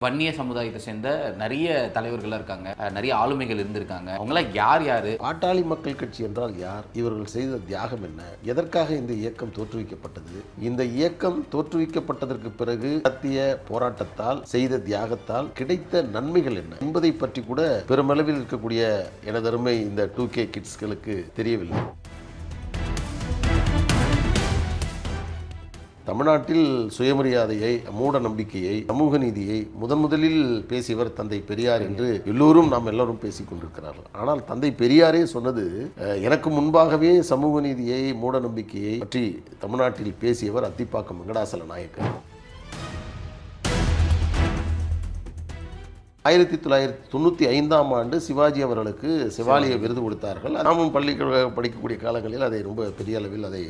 வன்னிய சமுதாயத்தை சேர்ந்த நிறைய தலைவர்கள் இருக்காங்க, நிறைய ஆளுமைகள் இருந்திருக்காங்க. அவங்களாம் யார் யாரு? பாட்டாளி மக்கள் கட்சி என்றால் யார்? இவர்கள் செய்த தியாகம் என்ன? எதற்காக இந்த இயக்கம் தோற்றுவிக்கப்பட்டது? இந்த இயக்கம் தோற்றுவிக்கப்பட்டதற்கு பிறகு நடத்திய போராட்டத்தால் செய்த தியாகத்தால் கிடைத்த நன்மைகள் என்ன என்பதை பற்றி கூட பெருமளவில் இருக்கக்கூடிய எனதருமை இந்த 2K கிட்ஸ்களுக்கு தெரியவில்லை. தமிழ்நாட்டில் சுயமரியாதையை, மூட நம்பிக்கையை, சமூக நீதியை முதலில் பேசியவர் தந்தை பெரியார் என்று நாம் எல்லோரும் பேசிக் கொண்டிருக்கிறார்கள். ஆனால் தந்தை பெரியாரே சொன்னது, எனக்கு முன்பாகவே சமூக நீதியை, மூட நம்பிக்கையை பற்றி தமிழ்நாட்டில் பேசியவர் அத்திப்பாக்கம் வெங்கடாசல நாயக்கர். 1995ஆம் ஆண்டு சிவாஜி அவர்களுக்கு செவாலிய விருது கொடுத்தார்கள். நாமும் பள்ளி படிக்கக்கூடிய காலங்களில் அதை ரொம்ப பெரிய அளவில் அதை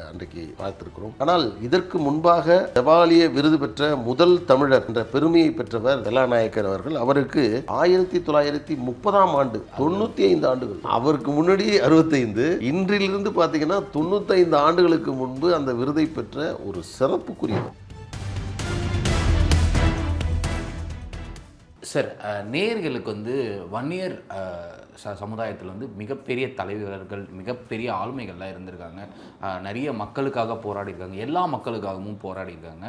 அன்றைக்கு பார்த்திருக்கிறோம். ஆனால் இதற்கு முன்பாக செவாலிய விருது பெற்ற முதல் தமிழர் என்ற பெருமையை பெற்றவர் வெள்ளாநாயக்கர் அவர்கள். அவருக்கு 1930ஆம் ஆண்டு 95 ஆண்டுகள், அவருக்கு முன்னாடி 65, இன்றிலிருந்து பார்த்தீங்கன்னா 95 ஆண்டுகளுக்கு முன்பு அந்த விருதை பெற்ற ஒரு சிறப்புக்குரியவர். சார், நேயர்களுக்கு வன்னியர் சமுதாயத்தில் மிகப்பெரிய தலைவர்கள், மிகப்பெரிய ஆளுமைகள்லாம் இருந்திருக்காங்க. நிறைய மக்களுக்காக போராடிருக்காங்க, எல்லா மக்களுக்காகவும் போராடிருக்காங்க.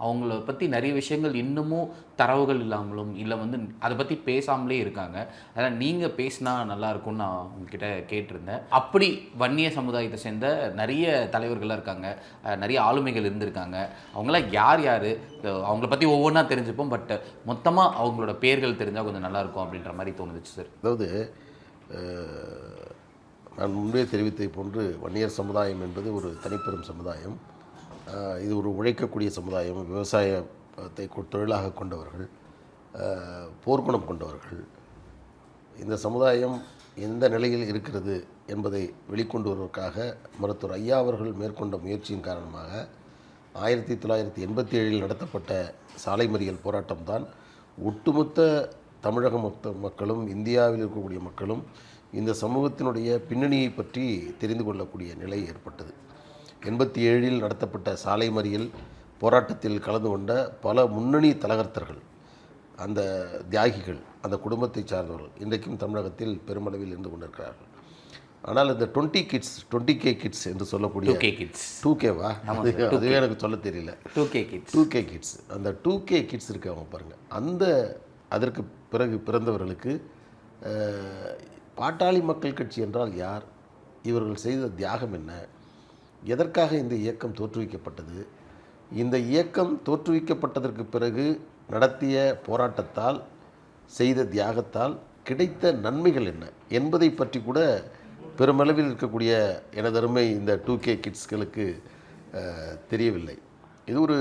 அவங்கள பற்றி நிறைய விஷயங்கள் இன்னமும் தரவுகள் இல்லாமலும் இல்லை அதை பற்றி பேசாமலே இருக்காங்க. அதனால் நீங்கள் பேசினா நல்லாயிருக்கும்னு நான் உங்ககிட்ட கேட்டிருந்தேன். அப்படி வன்னிய சமுதாயத்தை சேர்ந்த நிறைய தலைவர்கள்லாம் இருக்காங்க, நிறைய ஆளுமைகள் இருந்திருக்காங்க. அவங்களாம் யார் யார்? அவங்கள பற்றி ஒவ்வொன்றா தெரிஞ்சுப்போம். பட் மொத்தமாக அவங்களோட பேர்கள் தெரிஞ்சால் கொஞ்சம் நல்லாயிருக்கும் அப்படின்ற மாதிரி தோணுதுச்சு சார். அதாவது நான் முன்பே தெரிவித்ததை போன்று வன்னியர் சமுதாயம் என்பது ஒரு தனிப்பெரும் சமுதாயம். இது ஒரு உழைக்கக்கூடிய சமுதாயம், விவசாயத்தை தொழிலாக கொண்டவர்கள், போர்க்குணம் கொண்டவர்கள். இந்த சமுதாயம் எந்த நிலையில் இருக்கிறது என்பதை வெளிக்கொண்டு வருவதற்காக மருத்துவர் ஐயா அவர்கள் மேற்கொண்ட முயற்சியின் காரணமாக 1987 நடத்தப்பட்ட சாலை மறியல் போராட்டம்தான் ஒட்டுமொத்த தமிழக மக்களும், இந்தியாவில் இருக்கக்கூடிய மக்களும் இந்த சமூகத்தினுடைய பின்னணியை பற்றி தெரிந்து கொள்ளக்கூடிய நிலை ஏற்பட்டது. 87 நடத்தப்பட்ட சாலை மறியல் போராட்டத்தில் கலந்து கொண்ட பல முன்னணி தலகர்த்தர்கள், அந்த தியாகிகள், அந்த குடும்பத்தை சார்ந்தவர்கள் இன்றைக்கும் தமிழகத்தில் பெருமளவில் இருந்து கொண்டிருக்கிறார்கள். ஆனால் இந்த 20K கிட்ஸ் என்று சொல்லக்கூடிய 2Kவா, அதுவே எனக்கு சொல்ல தெரியல. 2K கிட்ஸ், அந்த 2K கிட்ஸ் இருக்கு, அவங்க பாருங்கள். அதற்கு பிறகு பிறந்தவர்களுக்கு பாட்டாளி மக்கள் கட்சி என்றால் யார்? இவர்கள் செய்த தியாகம் என்ன? எதற்காக இந்த இயக்கம் தோற்றுவிக்கப்பட்டது? இந்த இயக்கம் தோற்றுவிக்கப்பட்டதற்கு பிறகு நடத்திய போராட்டத்தால் செய்த தியாகத்தால் கிடைத்த நன்மைகள் என்ன என்பதை பற்றி கூட பெருமளவில் இருக்கக்கூடிய எனதருமை இந்த 2K கிட்ஸ்களுக்கு தெரியவில்லை. இது ஒரு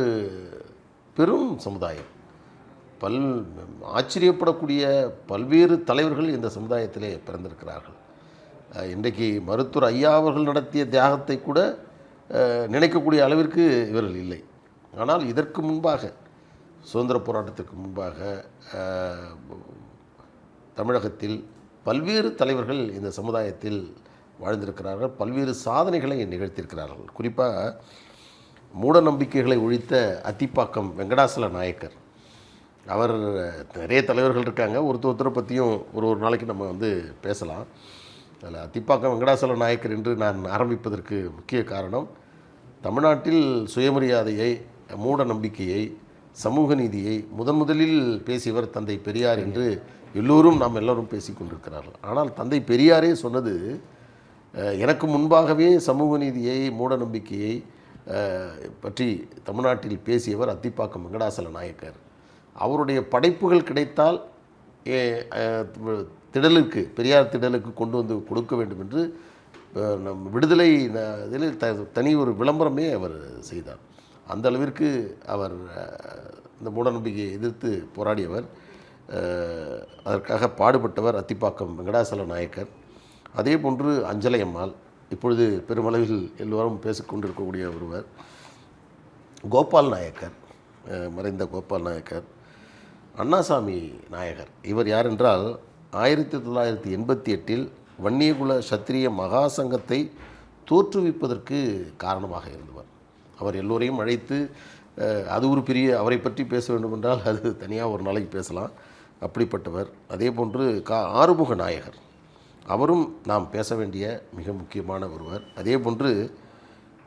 பெரும் சமுதாயம். ஆச்சரியப்படக்கூடிய பல்வேறு தலைவர்கள் இந்த சமுதாயத்திலே பிறந்திருக்கிறார்கள். இன்றைக்கு மருத்துவர் ஐயா அவர்கள் நடத்திய தியாகத்தை கூட நினைக்கக்கூடிய அளவிற்கு இவர்கள் இல்லை. ஆனால் இதற்கு முன்பாக, சுதந்திர போராட்டத்திற்கு முன்பாக தமிழகத்தில் பல்வேறு தலைவர்கள் இந்த சமுதாயத்தில் வாழ்ந்திருக்கிறார்கள், பல்வேறு சாதனைகளை நிகழ்த்தியிருக்கிறார்கள். குறிப்பாக மூட நம்பிக்கைகளை ஒழித்த அத்திப்பாக்கம் வெங்கடாசல நாயக்கர், அவர் நிறைய தலைவர்கள் இருக்காங்க, ஒருத்தரை பற்றியும் ஒரு நாளைக்கு நம்ம பேசலாம். அதில் அத்திப்பாக்கம் வெங்கடாசல நாயக்கர் என்று நான் ஆரம்பிப்பதற்கு முக்கிய காரணம், தமிழ்நாட்டில் சுயமரியாதையை, மூட நம்பிக்கையை, சமூக நீதியை முதலில் பேசியவர் தந்தை பெரியார் என்று நாம் எல்லோரும் பேசிக் கொண்டிருக்கிறார்கள். ஆனால் தந்தை பெரியாரே சொன்னது, எனக்கு முன்பாகவே சமூக நீதியை, மூட நம்பிக்கையை பற்றி தமிழ்நாட்டில் பேசியவர் அத்திப்பாக்கம் வெங்கடாசல நாயக்கர். அவருடைய படைப்புகள் கிடைத்தால் பெரியார் திடலுக்கு கொண்டு வந்து கொடுக்க வேண்டும் என்று விடுதலை இதில் தனி ஒரு விளம்பரமே அவர் செய்தார். அந்த அளவிற்கு அவர் இந்த மூடநம்பிக்கையை எதிர்த்து போராடியவர், அதற்காக பாடுபட்டவர் அத்திப்பாக்கம் வெங்கடாசல நாயக்கர். அதே போன்று அஞ்சலை அம்மாள், இப்பொழுது பெருமளவில் எல்லோரும் பேசிக்கொண்டிருக்கக்கூடிய ஒருவர் கோபால் நாயக்கர், மறைந்த கோபால் நாயக்கர். அண்ணாசாமி நாயகர், இவர் யார் என்றால் 1988 வன்னியகுல சத்திரிய மகாசங்கத்தை தோற்றுவிப்பதற்கு காரணமாக இருந்தவர். அவர் எல்லோரையும் அழைத்து அது ஒரு பெரிய அவரை பற்றி பேச வேண்டுமென்றால் அது தனியாக ஒரு நாளைக்கு பேசலாம். அப்படிப்பட்டவர். அதே போன்று ஆறுமுக நாயகர், அவரும் நாம் பேச வேண்டிய மிக முக்கியமான ஒருவர். அதே போன்று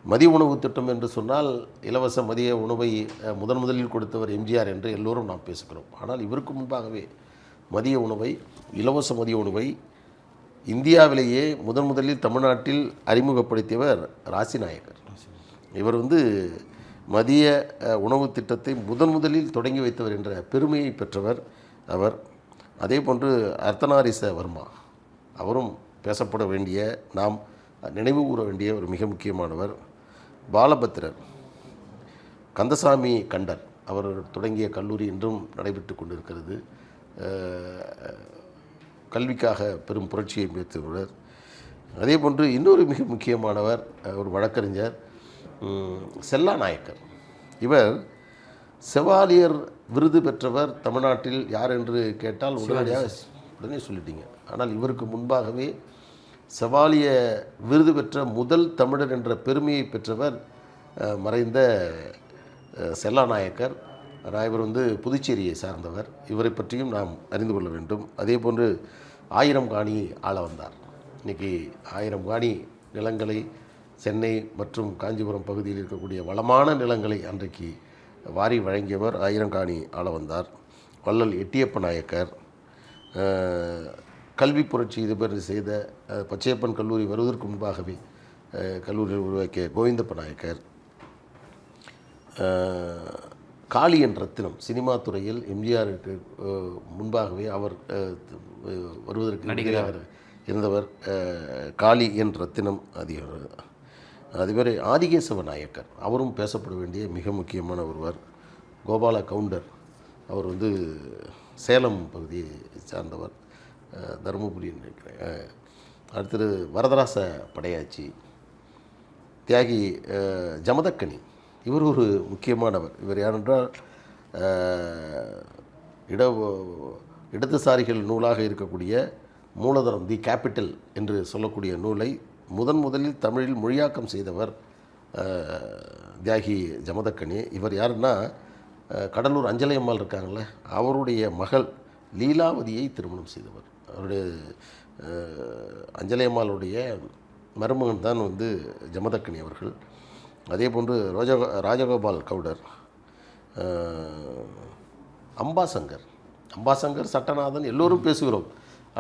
மதிய உணவு திட்டம் என்று சொன்னால் இலவச மதிய உணவை முதலில் கொடுத்தவர் எம்ஜிஆர் என்று எல்லோரும் நாம் பேசுகிறோம். ஆனால் இவருக்கு முன்பாகவே மதிய உணவை, இலவச மதிய உணவை இந்தியாவிலேயே முதலில் தமிழ்நாட்டில் அறிமுகப்படுத்தியவர் ராசிநாயகர். இவர் மதிய உணவு திட்டத்தை முதலில் தொடங்கி வைத்தவர் என்ற பெருமையை பெற்றவர் அவர். அதே போன்று அர்த்தநாரீச வர்மா, அவரும் பேசப்பட வேண்டிய, நாம் நினைவு கூற வேண்டிய ஒரு மிக முக்கியமானவர். பாலபத்திரர், கந்தசாமி கண்டர், அவர் தொடங்கிய கல்லூரி இன்றும் நடைபெற்று கொண்டிருக்கிறது. கல்விக்காக பெரும் புரட்சியை மேற்கொண்டவர். அதே போன்று இன்னொரு மிக முக்கியமானவர் ஒரு வழக்கறிஞர் செல்லா நாயக்கர். இவர் செவாலியர் விருது பெற்றவர். தமிழ்நாட்டில் யார் என்று கேட்டால் உடனே சொல்லிட்டீங்க. ஆனால் இவருக்கு முன்பாகவே செவாலிய விருது பெற்ற முதல் தமிழர் என்ற பெருமையை பெற்றவர் மறைந்த செல்லா நாயக்கர். இவர் புதுச்சேரியை சார்ந்தவர். இவரை பற்றியும் நாம் அறிந்து கொள்ள வேண்டும். அதே போன்று 1000 காணி ஆள வந்தார். இன்றைக்கி 1000 காணி நிலங்களை சென்னை மற்றும் காஞ்சிபுரம் பகுதியில் இருக்கக்கூடிய வளமான நிலங்களை அன்றைக்கு வாரி வழங்கியவர் 1000 காணி ஆள வந்தார். வள்ளல் எட்டியப்ப நாயக்கர், கல்வி புரட்சி இது செய்த பச்சையப்பன் கல்லூரி வருவதற்கு முன்பாகவே கல்லூரியில் உருவாக்கிய கோவிந்தப்ப நாயக்கர், காளியன் ரத்தினம், சினிமா துறையில் எம்ஜிஆருக்கு முன்பாகவே அவர் வருவதற்கு நடிகராக இருந்தவர் காளியன் ரத்தினம். அதேமாதிரி ஆதிகேசவ நாயக்கர், அவரும் பேசப்பட வேண்டிய மிக முக்கியமான ஒருவர். கோபால கவுண்டர், அவர் சேலம் பகுதியை சார்ந்தவர், தருமபுரி நினைக்கிறேன். அடுத்தது வரதராச படையாச்சி, தியாகி ஜமதக்கனி, இவர் ஒரு முக்கியமானவர். இவர் யாரென்றால் இடதுசாரிகள் நூலாக இருக்கக்கூடிய மூலதனம், தி கேபிட்டல் என்று சொல்லக்கூடிய நூலை முதலில் தமிழில் மொழியாக்கம் செய்தவர் தியாகி ஜமதக்கனி. இவர் யாருன்னா, கடலூர் அஞ்சலை அம்மாள் இருக்காங்களே, அவருடைய மகள் லீலாவதியை திருமணம் செய்தவர். அவருடைய அஞ்சலை அம்மாளுடைய மருமகன் தான் ஜமதக்கனி அவர்கள். அதே போன்று ராஜகோபால் கவுடர், அம்பாசங்கர், சட்டநாதன், எல்லோரும் பேசுகிறோம்.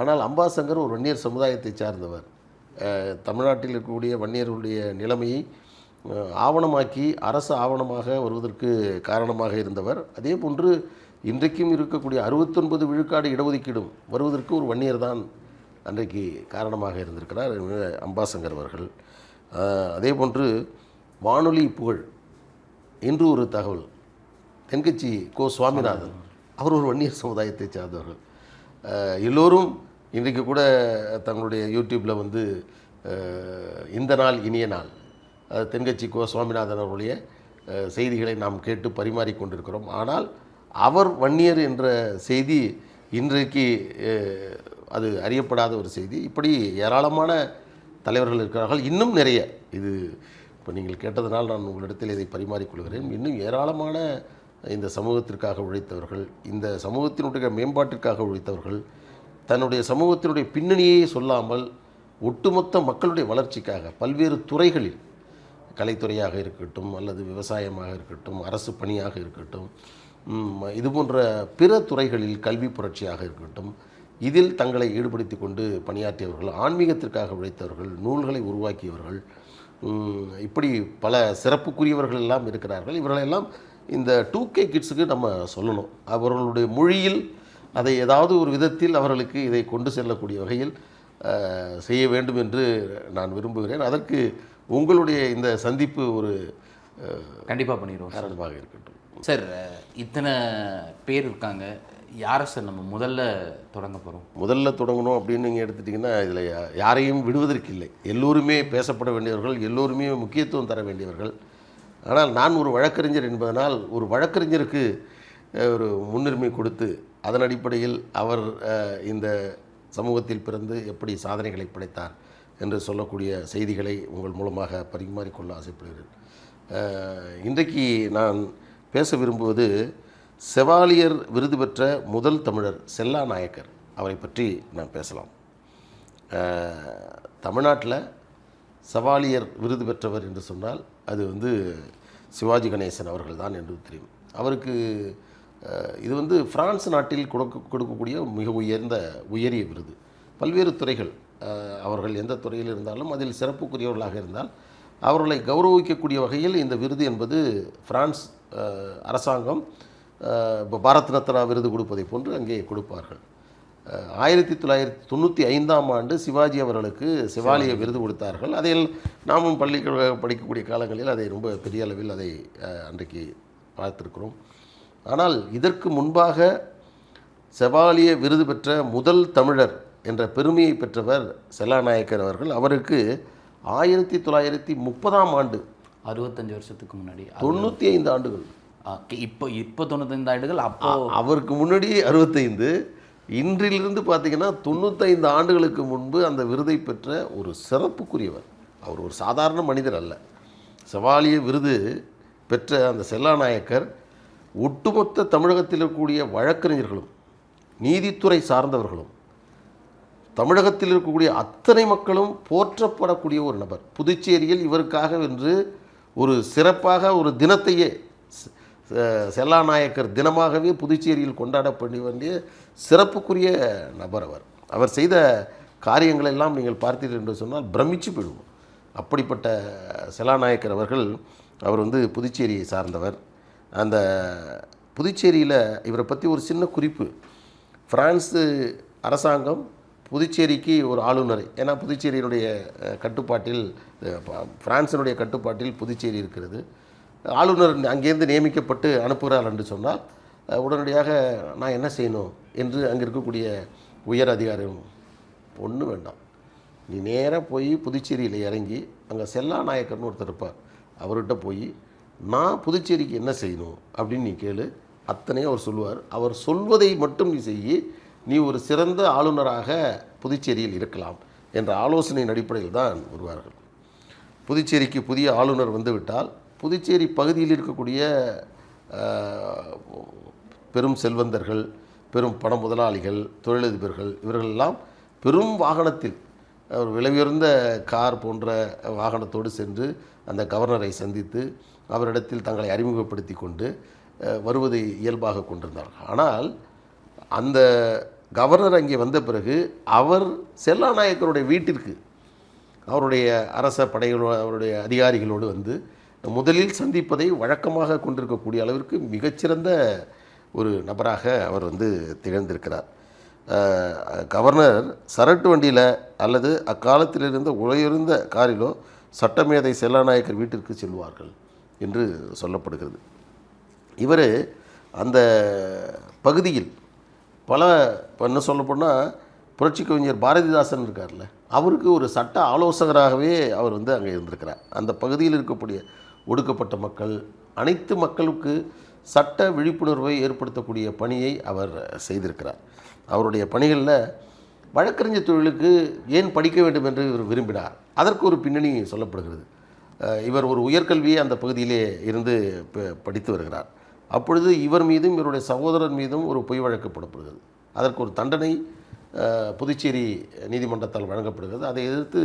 ஆனால் அம்பாசங்கர் ஒரு வன்னியர் சமுதாயத்தை சார்ந்தவர். தமிழ்நாட்டில் இருக்கக்கூடிய வன்னியர்களுடைய நிலைமையை ஆவணமாக்கி அரசு ஆவணமாக வருவதற்கு காரணமாக இருந்தவர். அதே போன்று இன்றைக்கும் இருக்கக்கூடிய 69 விழுக்காடு இடஒதுக்கீடும் வருவதற்கு ஒரு வன்னியர் தான் அன்றைக்கு காரணமாக இருந்திருக்கிறார் அம்பாசங்கர் அவர்கள். அதே போன்று வானொலி புகழ் என்று ஒரு தகவல், தென்கட்சி கோ சுவாமிநாதன், அவர் ஒரு வன்னியர் சமுதாயத்தை சார்ந்தவர்கள். எல்லோரும் இன்றைக்கு கூட தங்களுடைய யூடியூப்பில் இந்த நாள் இனிய நாள், தென்கட்சி கோ சுவாமிநாதன் அவருடைய செய்திகளை நாம் கேட்டு பரிமாறிக்கொண்டிருக்கிறோம். ஆனால் அவர் வன்னியர் என்ற செய்தி இன்றைக்கு அது அறியப்படாத ஒரு செய்தி. இப்படி ஏராளமான தலைவர்கள் இருக்கிறார்கள். இன்னும் நிறைய, இது இப்போ நீங்கள் கேட்டதனால் நான் உங்களிடத்தில் இதை பரிமாறிக்கொள்கிறேன். இன்னும் ஏராளமான இந்த சமூகத்திற்காக உழைத்தவர்கள், இந்த சமூகத்தினுடைய மேம்பாட்டிற்காக உழைத்தவர்கள், தன்னுடைய சமூகத்தினுடைய பின்னணியை சொல்லாமல் ஒட்டுமொத்த மக்களுடைய வளர்ச்சிக்காக பல்வேறு துறைகளில், கலைத்துறையாக இருக்கட்டும் அல்லது விவசாயமாக இருக்கட்டும், அரசு பணியாக இருக்கட்டும், இது போன்ற பிற துறைகளில், கல்வி புரட்சியாக இருக்கட்டும், இதில் தங்களை ஈடுபடுத்தி கொண்டு பணியாற்றியவர்கள், ஆன்மீகத்திற்காக உழைத்தவர்கள், நூல்களை உருவாக்கியவர்கள், இப்படி பல சிறப்புக்குரியவர்கள் எல்லாம் இருக்கிறார்கள். இவர்களெல்லாம் இந்த 2K கிட்ஸுக்கு நம்ம சொல்லணும். அவர்களுடைய மொழியில் அதை ஏதாவது ஒரு விதத்தில் அவர்களுக்கு இதை கொண்டு செல்லக்கூடிய வகையில் செய்ய வேண்டும் என்று நான் விரும்புகிறேன். அதற்கு உங்களுடைய இந்த சந்திப்பு ஒரு கண்டிப்பாக பண்ணிடுவோம் காரணமாக இருக்கட்டும். சார், இத்தனை பேர் இருக்காங்க, யாரை சார் நம்ம முதல்ல தொடங்க போகிறோம்? முதல்ல தொடங்கணும் அப்படின்னு நீங்கள் எடுத்துட்டிங்கன்னா இதில் யாரையும் விடுவதற்கு இல்லை. எல்லோருமே பேசப்பட வேண்டியவர்கள், எல்லோருமே முக்கியத்துவம் தர வேண்டியவர்கள். ஆனால் நான் ஒரு வழக்கறிஞர் என்பதனால் ஒரு வழக்கறிஞருக்கு ஒரு முன்னுரிமை கொடுத்து அதன் அடிப்படையில் அவர் இந்த சமூகத்தில் பிறந்து எப்படி சாதனைகளை படைத்தார் என்று சொல்லக்கூடிய செய்திகளை உங்கள் மூலமாக பரிமாறிக்கொள்ள ஆசைப்படுகிறேன். இன்றைக்கு நான் பேச விரும்புவது செவாலியர் விருது பெற்ற முதல் தமிழர் செல்லா நாயக்கர். அவரை பற்றி நான் பேசலாம். தமிழ்நாட்டில் செவாலியர் விருது பெற்றவர் என்று சொன்னால் அது வந்து சிவாஜி கணேசன் அவர்கள் தான் என்று தெரியும். அவருக்கு இது வந்து பிரான்ஸ் நாட்டில் கொடுக்கக்கூடிய மிக உயரிய விருது. பல்வேறு துறைகள், அவர்கள் எந்த துறையில் இருந்தாலும் அதில் சிறப்புக்குரியவர்களாக இருந்தால் அவர்களை கௌரவிக்கக்கூடிய வகையில் இந்த விருது என்பது பிரான்ஸ் அரசாங்கம் இப்போ பாரத் ரத்னா விருது கொடுப்பதை போன்று அங்கே கொடுப்பார்கள். 1995ஆம் ஆண்டு சிவாஜி அவர்களுக்கு செவாலிய விருது கொடுத்தார்கள். அதில் நாமும் படிக்கக்கூடிய காலங்களில் அதை ரொம்ப பெரிய அளவில் அதை அன்றைக்கு பார்த்திருக்கிறோம். ஆனால் இதற்கு முன்பாக செவாலிய விருது பெற்ற முதல் தமிழர் என்ற பெருமையை பெற்றவர் செல்லா நாயக்கர் அவர்கள். அவருக்கு 1930ஆம் ஆண்டு, 65 வருஷத்துக்கு முன்னாடி, 95 ஆண்டுகள். இப்போ 95 ஆண்டுகள். அப்போ அவருக்கு முன்னாடி 65, இன்றிலிருந்து பார்த்திங்கன்னா 95 ஆண்டுகளுக்கு முன்பு அந்த விருதை பெற்ற ஒரு சிறப்புக்குரியவர். அவர் ஒரு சாதாரண மனிதர் அல்ல. செவாலிய விருது பெற்ற அந்த செல்லா நாயக்கர் ஒட்டுமொத்த தமிழகத்தில் இருக்கக்கூடிய வழக்கறிஞர்களும் நீதித்துறை சார்ந்தவர்களும் தமிழகத்தில் இருக்கக்கூடிய அத்தனை மக்களும் போற்றப்படக்கூடிய ஒரு நபர். புதுச்சேரியில் இவருக்காக என்று ஒரு சிறப்பாக ஒரு தினத்தையே செல்லா நாயக்கர் தினமாகவே புதுச்சேரியில் கொண்டாடப்பட வேண்டிய சிறப்புக்குரிய நபர் அவர். அவர் செய்த காரியங்களெல்லாம் நீங்கள் பார்த்தீர்கள் என்று சொன்னால் பிரமிச்சு போயிடுவோம். அப்படிப்பட்ட செல்லா நாயக்கர் அவர்கள், அவர் வந்து புதுச்சேரியை சார்ந்தவர். அந்த புதுச்சேரியில் இவரை பற்றி ஒரு சின்ன குறிப்பு. பிரான்ஸு அரசாங்கம் புதுச்சேரிக்கு ஒரு ஆளுநரை, ஏன்னா புதுச்சேரியினுடைய கட்டுப்பாட்டில், பிரான்ஸினுடைய கட்டுப்பாட்டில் புதுச்சேரி இருக்கிறது. ஆளுநர் அங்கேருந்து நியமிக்கப்பட்டு அனுப்புகிறார் என்று சொன்னால் உடனடியாக நான் என்ன செய்யணும் என்று அங்கே இருக்கக்கூடிய உயர் அதிகாரியும், ஒன்றும் வேண்டாம், நீ நேராக போய் புதுச்சேரியில் இறங்கி அங்கே செல்லா நாயக்கர்னு ஒருத்தர் இருப்பார், அவர்கிட்ட போய் நான் புதுச்சேரிக்கு என்ன செய்யணும் அப்படின்னு நீ கேளு, அத்தனையும் அவர் சொல்லுவார். அவர் சொல்வதை மட்டும் நீ செய்யி, நீ ஒரு சிறந்த ஆளுநராக புதுச்சேரியில் இருக்கலாம் என்ற ஆலோசனையின் அடிப்படையில் தான் வருவார்கள். புதுச்சேரிக்கு புதிய ஆளுநர் வந்துவிட்டால் புதுச்சேரி பகுதியில் இருக்கக்கூடிய பெரும் செல்வந்தர்கள், பெரும் பண முதலாளிகள், தொழிலதிபர்கள், இவர்களெல்லாம் பெரும் வாகனத்தில், அவர் விலையுயர்ந்த கார் போன்ற வாகனத்தோடு சென்று அந்த கவர்னரை சந்தித்து அவரிடத்தில் தங்களை அறிமுகப்படுத்தி கொண்டு வருவதை இயல்பாக கொண்டிருந்தார்கள். ஆனால் அந்த கவர்னர் அங்கே வந்த பிறகு அவர் செல்லா நாயக்கருடைய வீட்டிற்கு அவருடைய அரச படைகளோடு, அவருடைய அதிகாரிகளோடு வந்து முதலில் சந்திப்பதை வழக்கமாக கொண்டிருக்கக்கூடிய அளவிற்கு மிகச்சிறந்த ஒரு நபராக அவர் வந்து திகழ்ந்திருக்கிறார். கவர்னர் சரட்டு வண்டியில் அல்லது அக்காலத்தில் இருந்த உயர்ந்த காரிலோ சட்டமேதை செல்லா நாயக்கர் வீட்டிற்கு செல்வார்கள் என்று சொல்லப்படுகிறது. இவர் அந்த பகுதியில் பல, என்ன சொல்லப்போனால் புரட்சி கவிஞர் பாரதிதாசன் இருக்கார்ல, அவருக்கு ஒரு சட்ட ஆலோசகராகவே அவர் வந்து அங்கே இருந்திருக்கிறார். அந்த பகுதியில் இருக்கக்கூடிய ஒடுக்கப்பட்ட மக்கள், அனைத்து மக்களுக்கு சட்ட விழிப்புணர்வை ஏற்படுத்தக்கூடிய பணியை அவர் செய்திருக்கிறார். அவருடைய பணிகளில் வழக்கறிஞர் தொழிலுக்கு ஏன் படிக்க வேண்டும் என்று இவர் விரும்பினார், அதற்கு ஒரு பின்னணி சொல்லப்படுகிறது. இவர் ஒரு உயர்கல்வியை அந்த பகுதியிலே இருந்து படித்து வருகிறார். அப்பொழுது இவர் மீதும் இவருடைய சகோதரர் மீதும் ஒரு பொய் வழக்கு போடப்படுகிறது. அதற்கு ஒரு தண்டனை புதுச்சேரி நீதிமன்றத்தால் வழங்கப்படுகிறது. அதை எதிர்த்து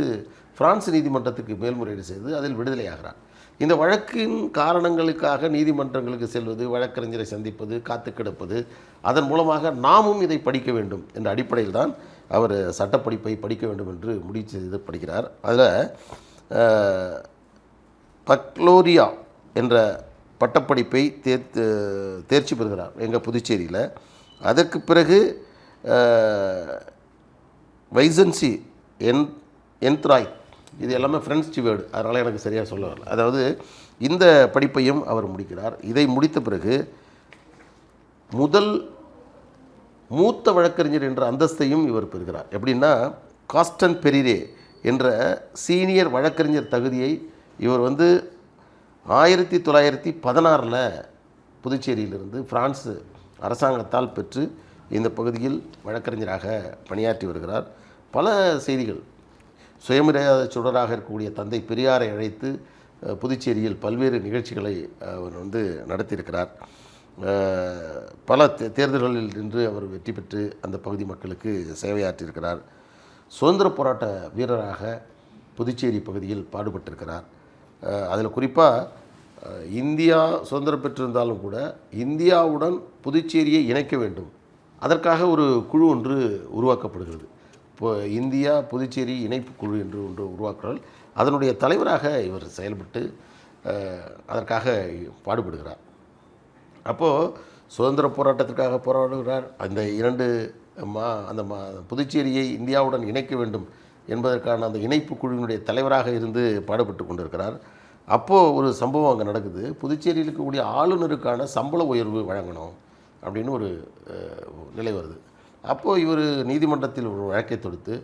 பிரான்ஸ் நீதிமன்றத்துக்கு மேல்முறையீடு செய்து அதில் விடுதலையாகிறார். இந்த வழக்கின் காரணங்களுக்காக நீதிமன்றங்களுக்கு செல்வது, வழக்கறிஞரை சந்திப்பது, காத்து கிடப்பது, அதன் மூலமாக நாமும் இதை படிக்க வேண்டும் என்ற அடிப்படையில் தான் அவர் சட்டப்படிப்பை படிக்க வேண்டும் என்று முடிவு செய்து படிக்கிறார். அதில் பக்லோரியா என்ற பட்டப்படிப்பை தேர்ச்சி பெறுகிறார் எங்கள் புதுச்சேரியில். அதற்கு பிறகு வைசன்சி என்த்ராய், இது எல்லாமே ஃப்ரெண்ட்ஸ் வேர்டு, அதனால் எனக்கு சரியாக சொல்ல வரல. அதாவது இந்த படிப்பையும் அவர் முடிக்கிறார். இதை முடித்த பிறகு முதல் மூத்த வழக்கறிஞர் என்ற அந்தஸ்தையும் இவர் பெறுகிறார். எப்படின்னா, காஸ்டன் பெரிரே என்ற சீனியர் வழக்கறிஞர் தகுதியை இவர் வந்து 1916 புதுச்சேரியிலிருந்து பிரான்ஸ் அரசாங்கத்தால் பெற்று இந்த பகுதியில் வழக்கறிஞராக பணியாற்றி வருகிறார். பல செய்திகள், சுயமரியாதை சுடராக இருக்கக்கூடிய தந்தை பெரியாரை அழைத்து புதுச்சேரியில் பல்வேறு நிகழ்ச்சிகளை அவர் வந்து நடத்தியிருக்கிறார். பல தேர்தல்களில் நின்று அவர் வெற்றி பெற்று அந்த பகுதி மக்களுக்கு சேவையாற்றியிருக்கிறார். சுதந்திர போராட்ட வீரராக புதுச்சேரி பகுதியில் பாடுபட்டிருக்கிறார். அதில் குறிப்பாக இந்தியா சுதந்திரம் பெற்றிருந்தாலும் கூட இந்தியாவுடன் புதுச்சேரியை இணைக்க வேண்டும், அதற்காக ஒரு குழு ஒன்று உருவாக்கப்படுகிறது. இப்போ இந்தியா புதுச்சேரி இணைப்பு குழு என்று ஒன்று உருவாக்குறால் அதனுடைய தலைவராக இவர் செயல்பட்டு அதற்காக பாடுபடுகிறார். அப்போது சுதந்திர போராட்டத்திற்காக போராடுகிறார். அந்த புதுச்சேரியை இந்தியாவுடன் இணைக்க வேண்டும் என்பதற்கான அந்த இணைப்பு குழுவினுடைய தலைவராக இருந்து பாடுபட்டு கொண்டிருக்கிறார். அப்போது ஒரு சம்பவம் அங்கே நடக்குது. புதுச்சேரியில் இருக்கக்கூடிய ஆளுநருக்கான சம்பள உயர்வு வழங்கணும் அப்படின்னு ஒரு நிலை வருது. அப்போது இவர் நீதிமன்றத்தில் ஒரு வழக்கை தொடுத்து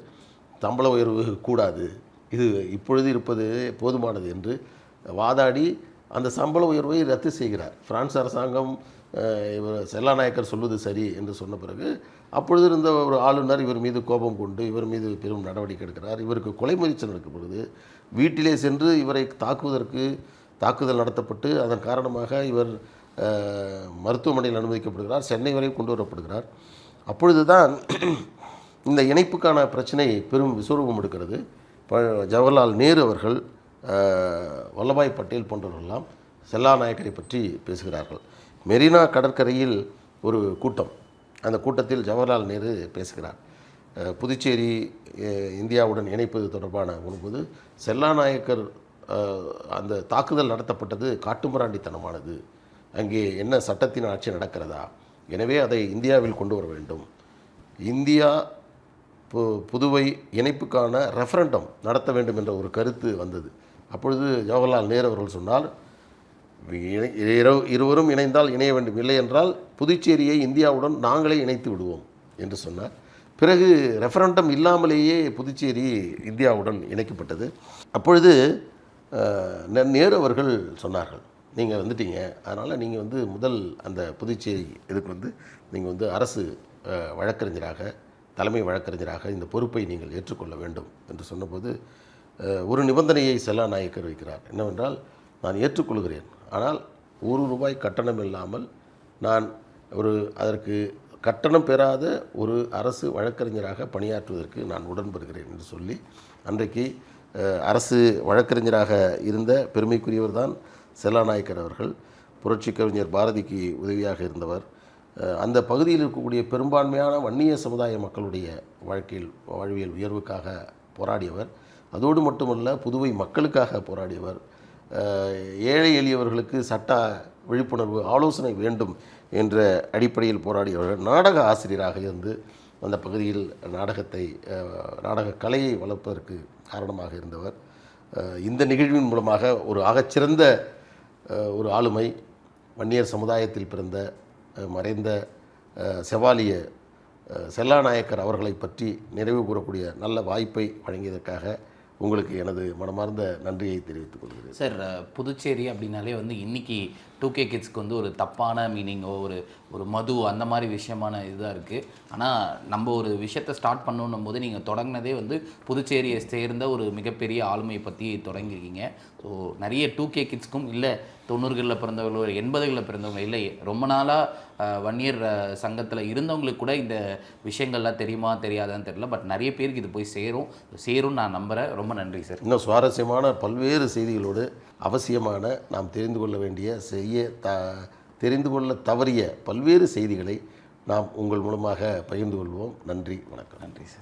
சம்பள உயர்வு கூடாது, இது இப்பொழுது இருப்பது போதுமானது என்று வாதாடி அந்த சம்பள உயர்வை ரத்து செய்கிறார். பிரான்ஸ் அரசாங்கம் இவர் செல்லாநாயக்கர் சொல்வது சரி என்று சொன்ன பிறகு அப்பொழுது இருந்த ஒரு ஆளுநர் இவர் மீது கோபம் கொண்டு இவர் மீது பெரும் நடவடிக்கை எடுக்கிறார். இவருக்கு கொலை முயற்சி நடக்கப்படுது. வீட்டிலே சென்று இவரை தாக்குதல் நடத்தப்பட்டு அதன் காரணமாக இவர் மருத்துவமனையில் அனுமதிக்கப்படுகிறார். சென்னை வரை கொண்டு வரப்படுகிறார். அப்பொழுது தான் இந்த இணைப்புக்கான பிரச்சனை பெரும் விஸ்வரூபம் எடுக்கிறது. ஜவஹர்லால் நேரு அவர்கள், வல்லபாய் பட்டேல் போன்றவர்களெல்லாம் செல்லாநாயக்கரை பற்றி பேசுகிறார்கள். மெரினா கடற்கரையில் ஒரு கூட்டம், அந்த கூட்டத்தில் ஜவஹர்லால் நேரு பேசுகிறார். புதுச்சேரி இந்தியாவுடன் இணைப்பது தொடர்பான ஒருபோது செல்லாநாயக்கர் அந்த தாக்குதல் நடத்தப்பட்டது காட்டுமிராண்டித்தனமானது, அங்கே என்ன சட்டத்தின் ஆட்சி நடக்கிறதா, எனவே அதை இந்தியாவில் கொண்டு வர வேண்டும், இந்தியா புதுவை இணைப்புக்கான ரெஃபரண்டம் நடத்த வேண்டும் என்ற ஒரு கருத்து வந்தது. அப்பொழுது ஜவஹர்லால் நேரு அவர்கள் சொன்னார், இருவரும் இணைந்தால் இணைய வேண்டும், இல்லை என்றால் புதுச்சேரியை இந்தியாவுடன் நாங்களே இணைத்து விடுவோம் என்று சொன்னார். பிறகு ரெஃபரண்டம் இல்லாமலேயே புதுச்சேரி இந்தியாவுடன் இணைக்கப்பட்டது. அப்பொழுது நேரு அவர்கள் சொன்னார்கள், நீங்கள் வந்துட்டீங்க, அதனால் நீங்கள் வந்து முதல் அந்த புதுச்சேரி இதுக்கு நீங்கள் அரசு வழக்கறிஞராக, தலைமை வழக்கறிஞராக இந்த பொறுப்பை நீங்கள் ஏற்றுக்கொள்ள வேண்டும் என்று சொன்னபோது ஒரு நிபந்தனையை செல்லாநாயக்கர் வைக்கிறார். என்னவென்றால், நான் ஏற்றுக்கொள்கிறேன், ஆனால் ₹1 கட்டணம் இல்லாமல் நான் அதற்கு கட்டணம் பெறாத ஒரு அரசு வழக்கறிஞராக பணியாற்றுவதற்கு நான் உடன்படுகிறேன் என்று சொல்லி, அன்றைக்கு அரசு வழக்கறிஞராக இருந்த பெருமைக்குரியவர் தான் செல்லாநாயக்கர் அவர்கள். புரட்சி கவிஞர் பாரதிக்கு உதவியாக இருந்தவர். அந்த பகுதியில் இருக்கக்கூடிய பெரும்பான்மையான வன்னிய சமுதாய மக்களுடைய வாழ்வியல் உயர்வுக்காக போராடியவர். அதோடு மட்டுமல்ல, புதுவை மக்களுக்காக போராடியவர். ஏழை எளியவர்களுக்கு சட்ட விழிப்புணர்வு ஆலோசனை வேண்டும் என்ற அடிப்படையில் போராடியவர். நாடக ஆசிரியராக இருந்து அந்த பகுதியில் நாடக கலையை வளர்ப்பதற்கு காரணமாக இருந்தவர். இந்த நிகழ்வின் மூலமாக ஒரு ஆகச்சிறந்த ஒரு ஆளுமை, வன்னியர் சமுதாயத்தில் பிறந்த மறைந்த செவாலிய செல்லாநாயக்கர் அவர்களை பற்றி நினைவு கூறக்கூடிய நல்ல வாய்ப்பை வழங்கியதற்காக உங்களுக்கு எனது மனமார்ந்த நன்றியை தெரிவித்துக் கொள்கிறேன். சார், புதுச்சேரி அப்படின்னாலே இன்றைக்கி 2K கிட்ஸ்க்கு ஒரு தப்பான மீனிங்கோ ஒரு மது அந்த மாதிரி விஷயமான இதுதான் இருக்குது. ஆனால் நம்ம ஒரு விஷயத்தை ஸ்டார்ட் பண்ணணும் போது நீங்கள் தொடங்கினதே புதுச்சேரியை சேர்ந்த ஒரு மிகப்பெரிய ஆளுமையை பற்றி தொடங்கியிருக்கீங்க. ஸோ நிறைய 2K கிட்ஸ்க்கும் இல்லை 90களில் பிறந்தவங்களோ 80களில் பிறந்தவங்களோ இல்லை ரொம்ப நாளாக வன்னியர் சங்கத்தில் இருந்தவங்களுக்கு கூட இந்த விஷயங்கள்லாம் தெரியுமா தெரியாதான்னு தெரியல. பட் நிறைய பேருக்கு இது போய் சேரும் நான் நம்புகிறேன். ரொம்ப நன்றி சார். இன்னும் சுவாரஸ்யமான பல்வேறு செய்திகளோடு அவசியமான நாம் தெரிந்து கொள்ள வேண்டிய தெரிந்து கொள்ள தவறிய பல்வேறு செய்திகளை நாம் உங்கள் மூலமாக பகிர்ந்து கொள்வோம். நன்றி, வணக்கம். நன்றி சார்.